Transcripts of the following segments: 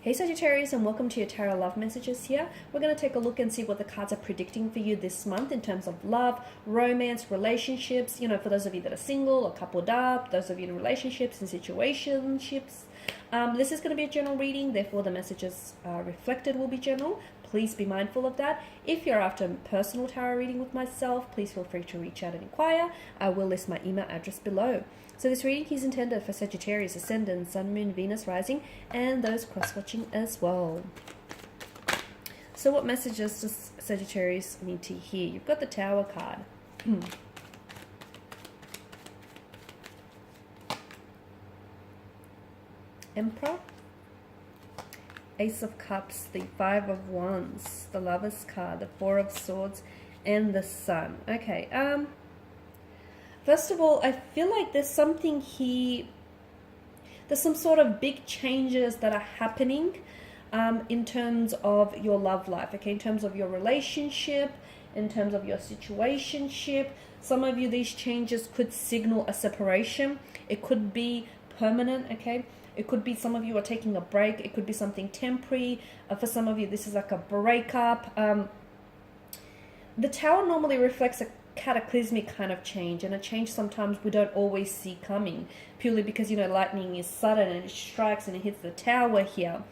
Hey Sagittarius, and welcome to your Tarot Love Messages here. We're going to take a look and see what the cards are predicting for you this month in terms of love, romance, relationships, for those of you that are single or coupled up, those of you in relationships and situationships. This is going to be a general reading, therefore the messages reflected will be general. Please be mindful of that. If you're after a personal tarot reading with myself, please feel free to reach out and inquire. I will list my email address below. So this reading is intended for Sagittarius, Ascendant, Sun, Moon, Venus, Rising, and those cross-watching as well. So what messages does Sagittarius need to hear? You've got the Tower card. Emperor, Ace of Cups, the Five of Wands, the Lover's card, the Four of Swords, and the Sun. Okay, first of all, I feel like there's something here, there's some sort of big changes that are happening in terms of your love life, okay, in terms of your relationship, in terms of your situationship. Some of you, these changes could signal a separation. It could be permanent, okay. It could be some of you are taking a break. It could be something temporary. For some of you, this is like a breakup. The Tower normally reflects a cataclysmic kind of change, and a change sometimes we don't always see coming, purely because lightning is sudden and it strikes and it hits the Tower here.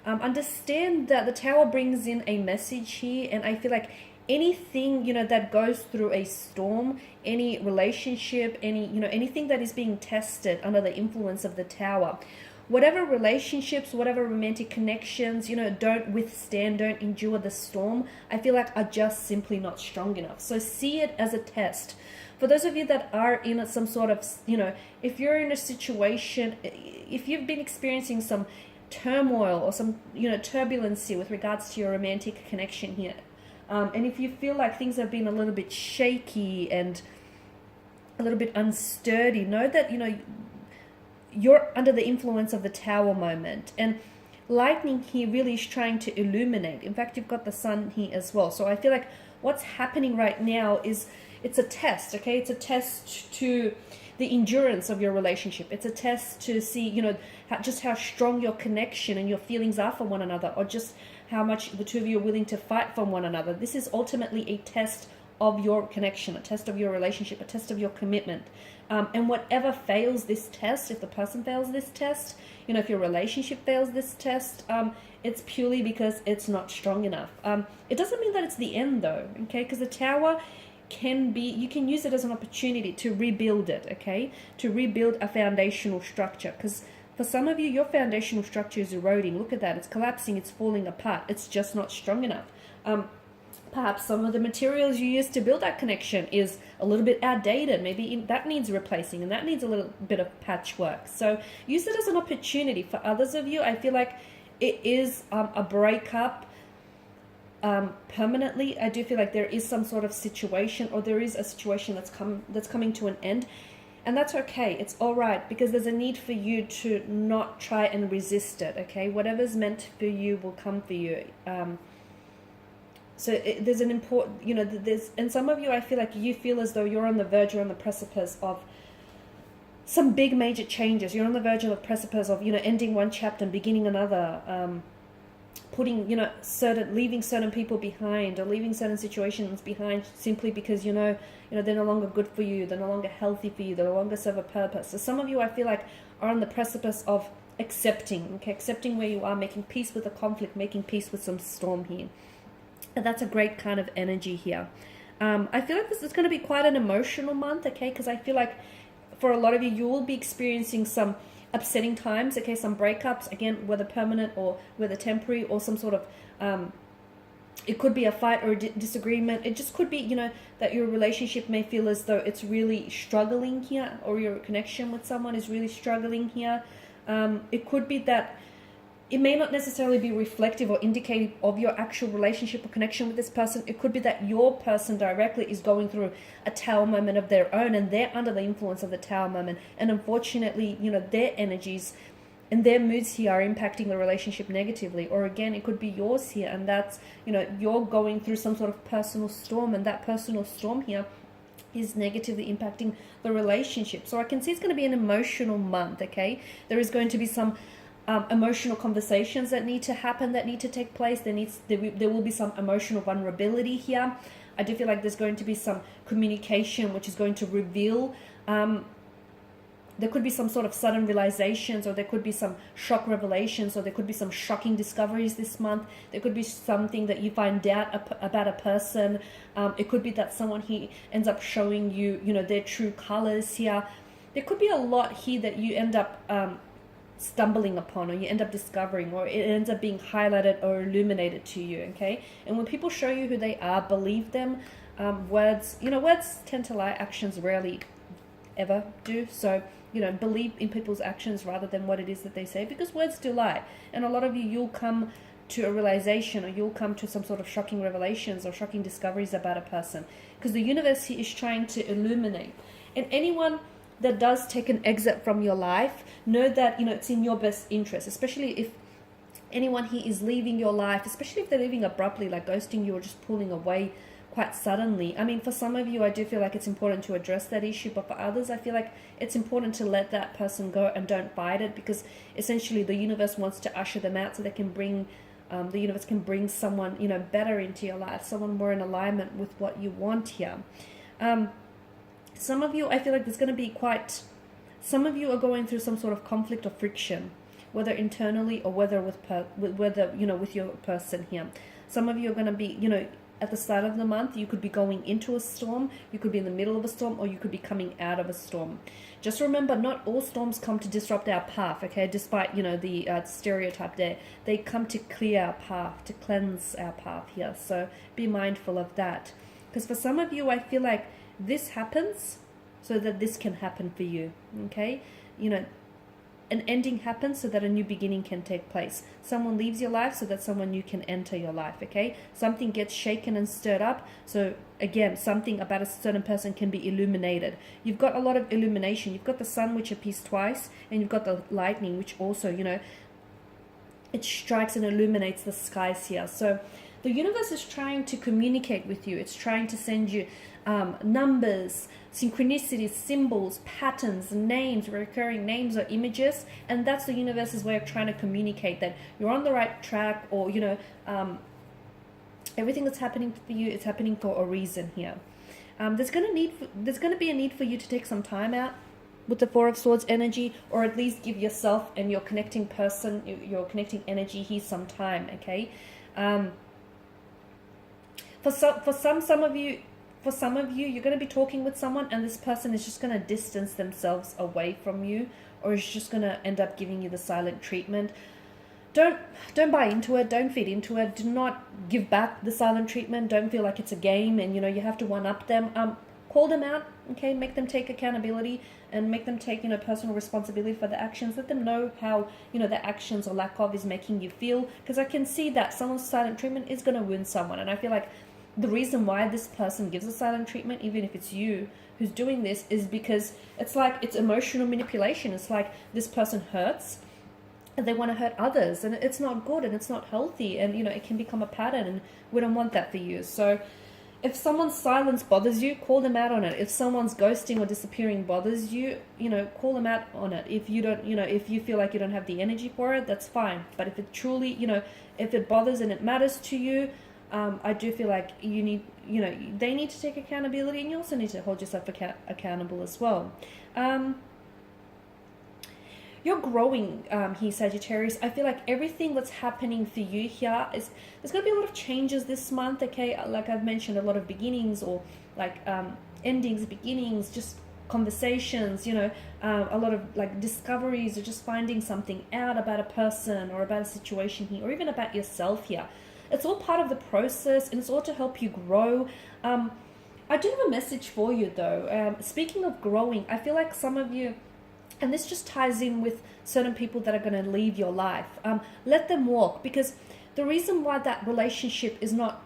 Understand that the Tower brings in a message here, and I feel like anything that goes through a storm, any relationship, anything that is being tested under the influence of the Tower, whatever relationships, whatever romantic connections, don't withstand, don't endure the storm, I feel like are just simply not strong enough. So see it as a test. For those of you that are in some sort of, if you're in a situation, if you've been experiencing some turmoil or some, turbulency with regards to your romantic connection here, and if you feel like things have been a little bit shaky and a little bit unsturdy, know that, you're under the influence of the Tower moment. And lightning here really is trying to illuminate. In fact, you've got the Sun here as well. So I feel like what's happening right now is it's a test, okay? It's a test to the endurance of your relationship. It's a test to see, just how strong your connection and your feelings are for one another, or just how much the two of you are willing to fight for one another. This is ultimately a test of your connection, a test of your relationship, a test of your commitment. And whatever fails this test, if the person fails this test, if your relationship fails this test, it's purely because it's not strong enough. It doesn't mean that it's the end though, okay? Because the Tower can be, you can use it as an opportunity to rebuild it, okay? To rebuild a foundational structure. Because for some of you, your foundational structure is eroding. Look at that. It's collapsing. It's falling apart. It's just not strong enough. Perhaps some of the materials you used to build that connection is a little bit outdated. Maybe that needs replacing, and that needs a little bit of patchwork. So use it as an opportunity. For others of you, I feel like it is a breakup permanently. I do feel like there is some sort of situation, or there is a situation that's coming to an end. And that's okay. It's all right, because there's a need for you to not try and resist it, okay? Whatever's meant for you will come for you. So there's an important, and some of you, I feel like you feel as though you're on the verge, you're on the precipice of some big major changes. You're on the verge of the precipice of, ending one chapter and beginning another, putting, leaving certain people behind, or leaving certain situations behind simply because, they're no longer good for you. They're no longer healthy for you. They no longer serve a purpose. So some of you, I feel like, are on the precipice of accepting where you are, making peace with the conflict, making peace with some storm here. And that's a great kind of energy here. I feel like this is going to be quite an emotional month, okay? Because I feel like for a lot of you, you will be experiencing some upsetting times, okay? Some breakups, again, whether permanent or whether temporary, or some sort of, it could be a fight or a disagreement. It just could be, that your relationship may feel as though it's really struggling here, or your connection with someone is really struggling here. It could be that it may not necessarily be reflective or indicative of your actual relationship or connection with this person. It could be that your person directly is going through a Tower moment of their own, and they're under the influence of the Tower moment. And unfortunately, their energies and their moods here are impacting the relationship negatively. Or again, it could be yours here, and that's, you're going through some sort of personal storm, and that personal storm here is negatively impacting the relationship. So I can see it's going to be an emotional month, okay? There is going to be some emotional conversations that need to happen, that need to take place. There will be some emotional vulnerability here. I do feel like there's going to be some communication which is going to reveal, there could be some sort of sudden realizations, or there could be some shock revelations, or there could be some shocking discoveries this month. There could be something that you find out about a person. It could be that someone he ends up showing you, their true colors here. There could be a lot here that you end up stumbling upon, or you end up discovering, or it ends up being highlighted or illuminated to you, okay? And when people show you who they are, believe them. Words tend to lie, actions rarely ever do. So, believe in people's actions rather than what it is that they say, because words do lie. And a lot of you'll come to a realization, or you'll come to some sort of shocking revelations or shocking discoveries about a person, because the universe here is trying to illuminate. And anyone that does take an exit from your life, know that it's in your best interest, especially if anyone here is leaving your life, especially if they're leaving abruptly, like ghosting you or just pulling away quite suddenly. I mean, for some of you, I do feel like it's important to address that issue, but for others, I feel like it's important to let that person go and don't fight it, because essentially the universe wants to usher them out so they can bring the universe can bring someone better into your life, someone more in alignment with what you want here. Some of you, I feel like there's going to be some of you are going through some sort of conflict or friction, whether internally or whether with your person here. Some of you are going to be, at the start of the month, you could be going into a storm, you could be in the middle of a storm, or you could be coming out of a storm. Just remember, not all storms come to disrupt our path, okay? Despite, the stereotype there. They come to clear our path, to cleanse our path here. So be mindful of that. Because for some of you, I feel like this happens so that this can happen for you, okay? An ending happens so that a new beginning can take place. Someone leaves your life so that someone new can enter your life, okay? Something gets shaken and stirred up. So again, something about a certain person can be illuminated. You've got a lot of illumination. You've got the sun, which appears twice, and you've got the lightning, which also, it strikes and illuminates the skies here. So the universe is trying to communicate with you. It's trying to send you numbers, synchronicities, symbols, patterns, names, recurring names or images, and that's the universe's way of trying to communicate that you're on the right track, or everything that's happening for you is happening for a reason here. There's going to be a need for you to take some time out with the Four of Swords energy, or at least give yourself and your connecting person, your connecting energy here some time, okay? For some of you, you're going to be talking with someone, and this person is just going to distance themselves away from you, or is just going to end up giving you the silent treatment. Don't buy into it. Don't feed into it. Do not give back the silent treatment. Don't feel like it's a game and you have to one-up them. Call them out, okay? Make them take accountability and make them take personal responsibility for the actions. Let them know how the actions or lack of is making you feel, because I can see that someone's silent treatment is going to wound someone, and I feel like the reason why this person gives a silent treatment, even if it's you who's doing this, is because it's emotional manipulation. It's like this person hurts and they want to hurt others, and it's not good and it's not healthy, and it can become a pattern, and we don't want that for you. So if someone's silence bothers you, call them out on it. If someone's ghosting or disappearing bothers you, call them out on it. If you don't, if you feel like you don't have the energy for it, that's fine. But if it truly, if it bothers and it matters to you, I do feel like you need, they need to take accountability, and you also need to hold yourself accountable as well. You're growing here, Sagittarius. I feel like everything that's happening for you here is, there's going to be a lot of changes this month, okay? Like I've mentioned, a lot of beginnings, or like endings, beginnings, just conversations, a lot of like discoveries, or just finding something out about a person or about a situation here, or even about yourself here. It's all part of the process, and it's all to help you grow. I do have a message for you, though. Speaking of growing, I feel like some of you, and this just ties in with certain people that are going to leave your life. Let them walk, because the reason why that relationship is not,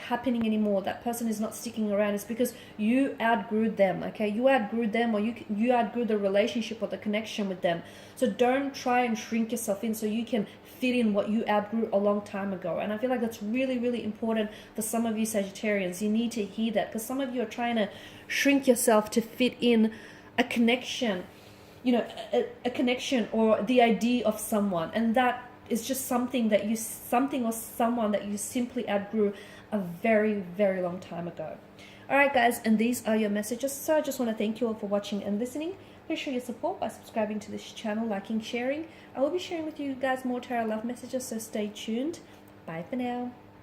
happening anymore, that person is not sticking around, is because you outgrew them, okay? You outgrew them, or you outgrew the relationship or the connection with them. So don't try and shrink yourself in so you can fit in what you outgrew a long time ago. And I feel like that's really, really important for some of you Sagittarians. You need to hear that, because some of you are trying to shrink yourself to fit in a connection. you know, a connection or the idea of someone, and that is just something that something or someone that you simply outgrew a very, very long time ago. All right, guys, and these are your messages. So I just want to thank you all for watching and listening. Please show your support by subscribing to this channel, liking, sharing. I will be sharing with you guys more tarot love messages, so stay tuned. Bye for now.